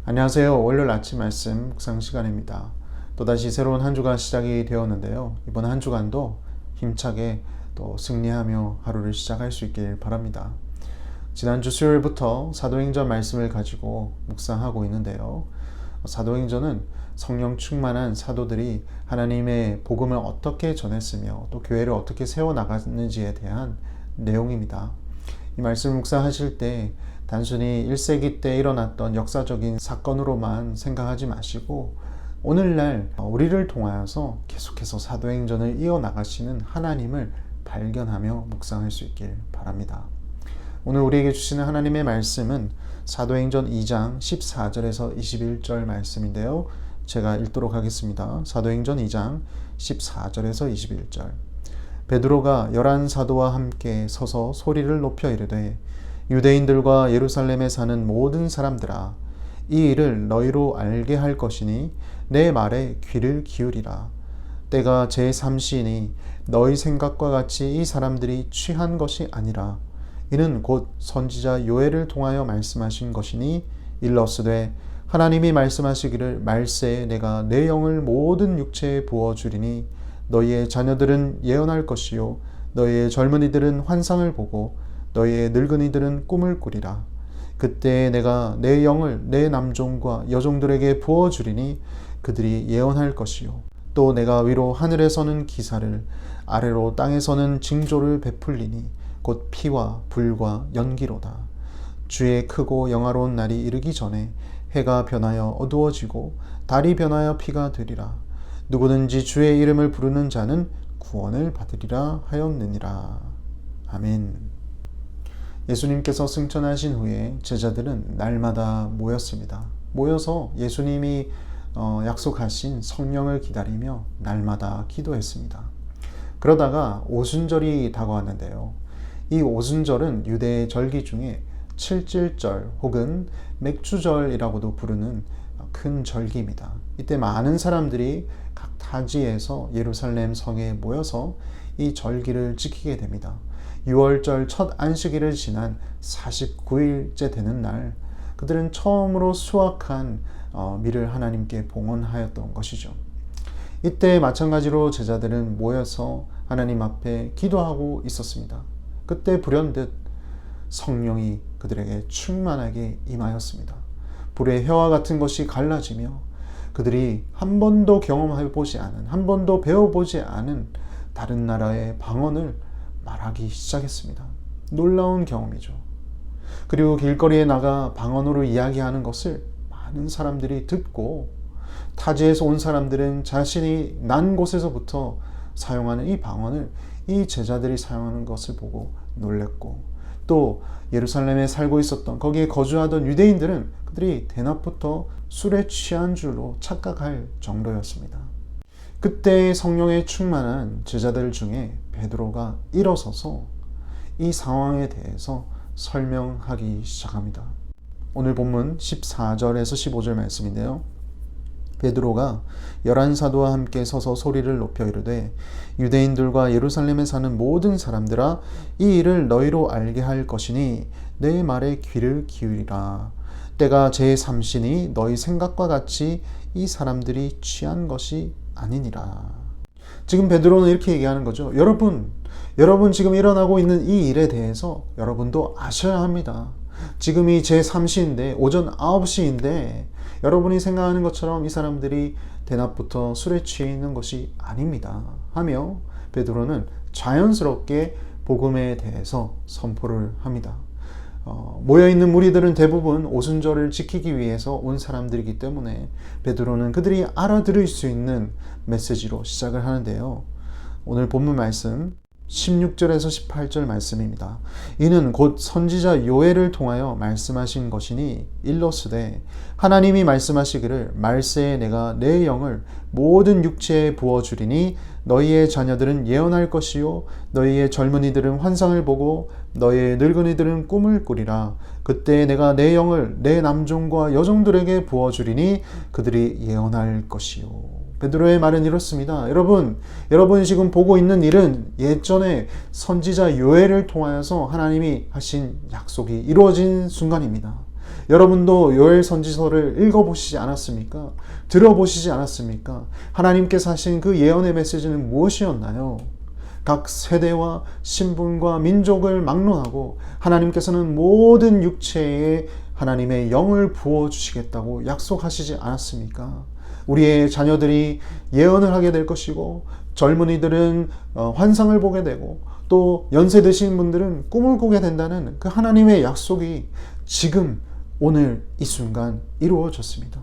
안녕하세요. 월요일 아침 말씀 묵상 시간입니다. 또다시 새로운 한 주가 시작이 되었는데요. 이번 한 주간도 힘차게 또 승리하며 하루를 시작할 수 있길 바랍니다. 지난주 수요일부터 사도행전 말씀을 가지고 묵상하고 있는데요. 사도행전은 성령 충만한 사도들이 하나님의 복음을 어떻게 전했으며 또 교회를 어떻게 세워나갔는지에 대한 내용입니다. 이 말씀 묵상하실 때 단순히 1세기 때 일어났던 역사적인 사건으로만 생각하지 마시고 오늘날 우리를 통하여서 계속해서 사도행전을 이어나가시는 하나님을 발견하며 묵상할 수 있길 바랍니다. 오늘 우리에게 주시는 하나님의 말씀은 사도행전 2장 14절에서 21절 말씀인데요. 제가 읽도록 하겠습니다. 사도행전 2장 14절에서 21절. 베드로가 11사도와 함께 서서 소리를 높여 이르되 유대인들과 예루살렘에 사는 모든 사람들아, 이 일을 너희로 알게 할 것이니 내 말에 귀를 기울이라. 때가 제3시이니 너희 생각과 같이 이 사람들이 취한 것이 아니라 이는 곧 선지자 요엘을 통하여 말씀하신 것이니 일러스되 하나님이 말씀하시기를 말세에 내가 내 영을 모든 육체에 부어주리니 너희의 자녀들은 예언할 것이요 너희의 젊은이들은 환상을 보고 너희의 늙은이들은 꿈을 꾸리라. 그때 내가 내 영을 내 남종과 여종들에게 부어주리니 그들이 예언할 것이요 또 내가 위로 하늘에서는 기사를 아래로 땅에서는 징조를 베풀리니 곧 피와 불과 연기로다. 주의 크고 영화로운 날이 이르기 전에 해가 변하여 어두워지고 달이 변하여 피가 되리라. 누구든지 주의 이름을 부르는 자는 구원을 받으리라 하였느니라. 아멘. 예수님께서 승천하신 후에 제자들은 날마다 모였습니다. 모여서 예수님이 약속하신 성령을 기다리며 날마다 기도했습니다. 그러다가 오순절이 다가왔는데요. 이 오순절은 유대의 절기 중에 칠칠절 혹은 맥주절이라고도 부르는 큰 절기입니다. 이때 많은 사람들이 각 타지에서 예루살렘 성에 모여서 이 절기를 지키게 됩니다. 6월절 첫 안식일을 지난 49일째 되는 날 그들은 처음으로 수확한 밀을 하나님께 봉헌하였던 것이죠. 이때 마찬가지로 제자들은 모여서 하나님 앞에 기도하고 있었습니다. 그때 불현듯 성령이 그들에게 충만하게 임하였습니다. 불의 혀와 같은 것이 갈라지며 그들이 한 번도 경험해보지 않은, 한 번도 배워보지 않은 다른 나라의 방언을 말하기 시작했습니다. 놀라운 경험이죠. 그리고 길거리에 나가 방언으로 이야기하는 것을 많은 사람들이 듣고 타지에서 온 사람들은 자신이 난 곳에서부터 사용하는 이 방언을 이 제자들이 사용하는 것을 보고 놀랬고 또 예루살렘에 살고 있었던 거기에 거주하던 유대인들은 그들이 대낮부터 술에 취한 줄로 착각할 정도였습니다. 그때 성령에 충만한 제자들 중에 베드로가 일어서서 이 상황에 대해서 설명하기 시작합니다. 오늘 본문 14절에서 15절 말씀인데요. 베드로가 11사도와 함께 서서 소리를 높여 이르되 유대인들과 예루살렘에 사는 모든 사람들아, 이 일을 너희로 알게 할 것이니 내 말에 귀를 기울이라. 때가 제3시니 너희 생각과 같이 이 사람들이 취한 것이 아니니라. 지금 베드로는 이렇게 얘기하는 거죠. 여러분 지금 일어나고 있는 이 일에 대해서 여러분도 아셔야 합니다. 지금이 제3시인데 오전 9시인데 여러분이 생각하는 것처럼 이 사람들이 대낮부터 술에 취해 있는 것이 아닙니다. 하며 베드로는 자연스럽게 복음에 대해서 선포를 합니다. 모여있는 무리들은 대부분 오순절을 지키기 위해서 온 사람들이기 때문에 베드로는 그들이 알아들을 수 있는 메시지로 시작을 하는데요. 오늘 본문 말씀 16절에서 18절 말씀입니다. 이는 곧 선지자 요엘을 통하여 말씀하신 것이니 일러스되 하나님이 말씀하시기를 말세에 내가 내 영을 모든 육체에 부어주리니 너희의 자녀들은 예언할 것이요 너희의 젊은이들은 환상을 보고 너희의 늙은이들은 꿈을 꾸리라. 그때 내가 내 영을 내 남종과 여종들에게 부어주리니 그들이 예언할 것이요. 베드로의 말은 이렇습니다. 여러분이 지금 보고 있는 일은 예전에 선지자 요엘을 통하여서 하나님이 하신 약속이 이루어진 순간입니다. 여러분도 요엘 선지서를 읽어보시지 않았습니까? 들어보시지 않았습니까? 하나님께서 하신 그 예언의 메시지는 무엇이었나요? 각 세대와 신분과 민족을 막론하고 하나님께서는 모든 육체에 하나님의 영을 부어주시겠다고 약속하시지 않았습니까? 우리의 자녀들이 예언을 하게 될 것이고 젊은이들은 환상을 보게 되고 또 연세 드신 분들은 꿈을 꾸게 된다는 그 하나님의 약속이 지금 오늘 이 순간 이루어졌습니다.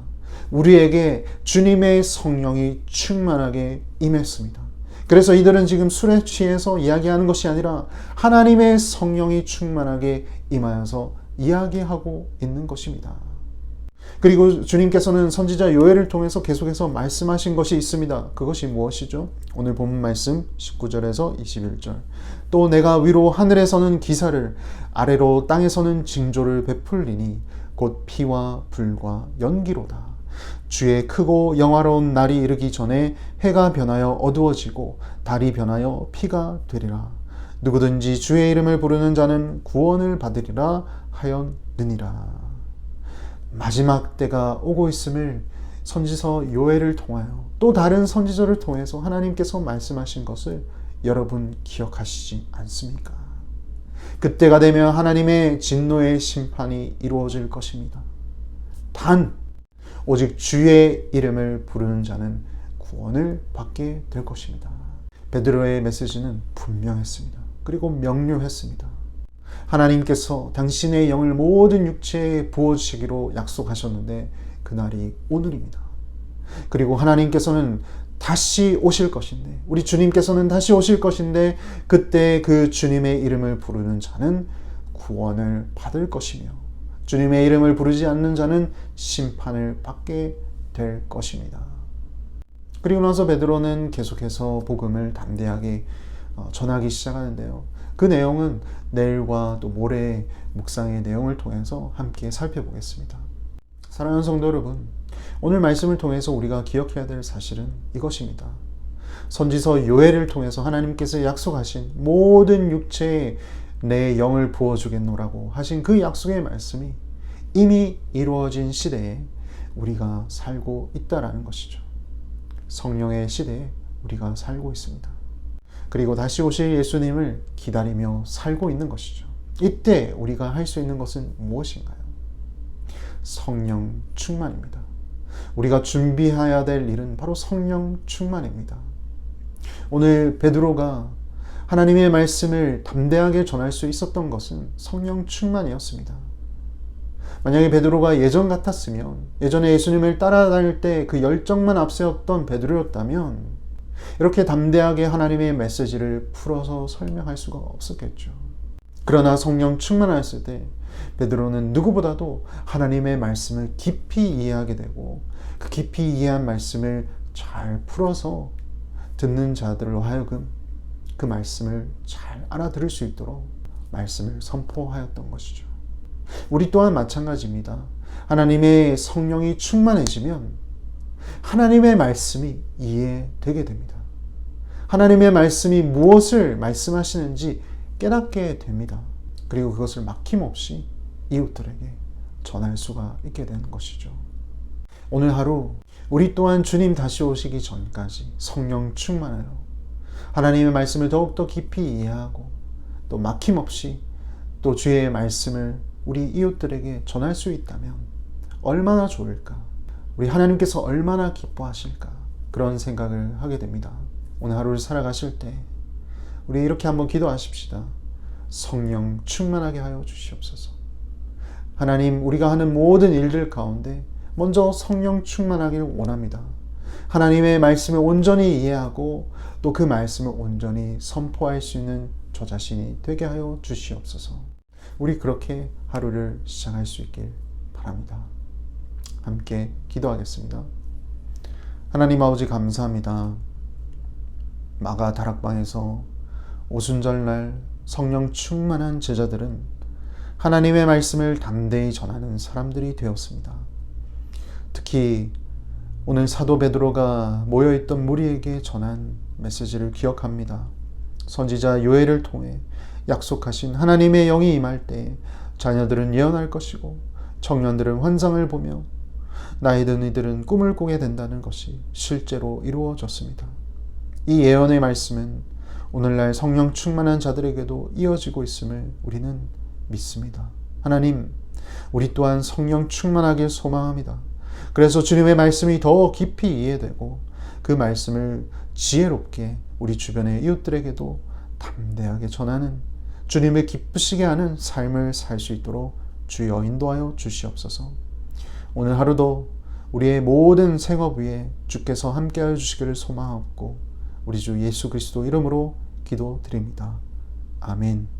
우리에게 주님의 성령이 충만하게 임했습니다. 그래서 이들은 지금 술에 취해서 이야기하는 것이 아니라 하나님의 성령이 충만하게 임하여서 이야기하고 있는 것입니다. 그리고 주님께서는 선지자 요엘을 통해서 계속해서 말씀하신 것이 있습니다. 그것이 무엇이죠? 오늘 본문 말씀 19절에서 21절. 또 내가 위로 하늘에서는 기사를 아래로 땅에서는 징조를 베풀리니 곧 피와 불과 연기로다. 주의 크고 영화로운 날이 이르기 전에 해가 변하여 어두워지고 달이 변하여 피가 되리라. 누구든지 주의 이름을 부르는 자는 구원을 받으리라 하였느니라. 마지막 때가 오고 있음을 선지서 요엘을 통하여 또 다른 선지서를 통해서 하나님께서 말씀하신 것을 여러분 기억하시지 않습니까? 그때가 되면 하나님의 진노의 심판이 이루어질 것입니다. 단 오직 주의 이름을 부르는 자는 구원을 받게 될 것입니다. 베드로의 메시지는 분명했습니다. 그리고 명료했습니다. 하나님께서 당신의 영을 모든 육체에 부어주시기로 약속하셨는데 그날이 오늘입니다. 그리고 하나님께서는 다시 오실 것인데, 우리 주님께서는 다시 오실 것인데 그때 그 주님의 이름을 부르는 자는 구원을 받을 것이며 주님의 이름을 부르지 않는 자는 심판을 받게 될 것입니다. 그리고 나서 베드로는 계속해서 복음을 담대하게 전하기 시작하는데요. 그 내용은 내일과 또 모레 묵상의 내용을 통해서 함께 살펴보겠습니다. 사랑하는 성도 여러분, 오늘 말씀을 통해서 우리가 기억해야 될 사실은 이것입니다. 선지서 요엘을 통해서 하나님께서 약속하신 모든 육체에 내 영을 부어주겠노라고 하신 그 약속의 말씀이 이미 이루어진 시대에 우리가 살고 있다라는 것이죠. 성령의 시대에 우리가 살고 있습니다. 그리고 다시 오실 예수님을 기다리며 살고 있는 것이죠. 이때 우리가 할 수 있는 것은 무엇인가요? 성령 충만입니다. 우리가 준비해야 될 일은 바로 성령 충만입니다. 오늘 베드로가 하나님의 말씀을 담대하게 전할 수 있었던 것은 성령 충만이었습니다. 만약에 베드로가 예전 같았으면, 예전에 예수님을 따라다닐 때 그 열정만 앞세웠던 베드로였다면 이렇게 담대하게 하나님의 메시지를 풀어서 설명할 수가 없었겠죠. 그러나 성령 충만하였을 때 베드로는 누구보다도 하나님의 말씀을 깊이 이해하게 되고 그 깊이 이해한 말씀을 잘 풀어서 듣는 자들로 하여금 그 말씀을 잘 알아들을 수 있도록 말씀을 선포하였던 것이죠. 우리 또한 마찬가지입니다. 하나님의 성령이 충만해지면 하나님의 말씀이 이해되게 됩니다. 하나님의 말씀이 무엇을 말씀하시는지 깨닫게 됩니다. 그리고 그것을 막힘없이 이웃들에게 전할 수가 있게 되는 것이죠. 오늘 하루 우리 또한 주님 다시 오시기 전까지 성령 충만하여 하나님의 말씀을 더욱더 깊이 이해하고 또 막힘없이 또 주의 말씀을 우리 이웃들에게 전할 수 있다면 얼마나 좋을까? 우리 하나님께서 얼마나 기뻐하실까? 그런 생각을 하게 됩니다. 오늘 하루를 살아가실 때 우리 이렇게 한번 기도하십시다. 성령 충만하게 하여 주시옵소서. 하나님, 우리가 하는 모든 일들 가운데 먼저 성령 충만하기를 원합니다. 하나님의 말씀을 온전히 이해하고 또 그 말씀을 온전히 선포할 수 있는 저 자신이 되게 하여 주시옵소서. 우리 그렇게 하루를 시작할 수 있길 바랍니다. 함께 기도하겠습니다. 하나님 아버지 감사합니다. 마가 다락방에서 오순절날 성령 충만한 제자들은 하나님의 말씀을 담대히 전하는 사람들이 되었습니다. 특히 오늘 사도 베드로가 모여있던 무리에게 전한 메시지를 기억합니다. 선지자 요엘을 통해 약속하신 하나님의 영이 임할 때 자녀들은 예언할 것이고 청년들은 환상을 보며 나이 든 이들은 꿈을 꾸게 된다는 것이 실제로 이루어졌습니다. 이 예언의 말씀은 오늘날 성령 충만한 자들에게도 이어지고 있음을 우리는 믿습니다. 하나님, 우리 또한 성령 충만하길 소망합니다. 그래서 주님의 말씀이 더 깊이 이해되고 그 말씀을 지혜롭게 우리 주변의 이웃들에게도 담대하게 전하는, 주님을 기쁘시게 하는 삶을 살 수 있도록 주여 인도하여 주시옵소서. 오늘 하루도 우리의 모든 생업 위에 주께서 함께하여 주시기를 소망하고 우리 주 예수 그리스도 이름으로 기도드립니다. 아멘.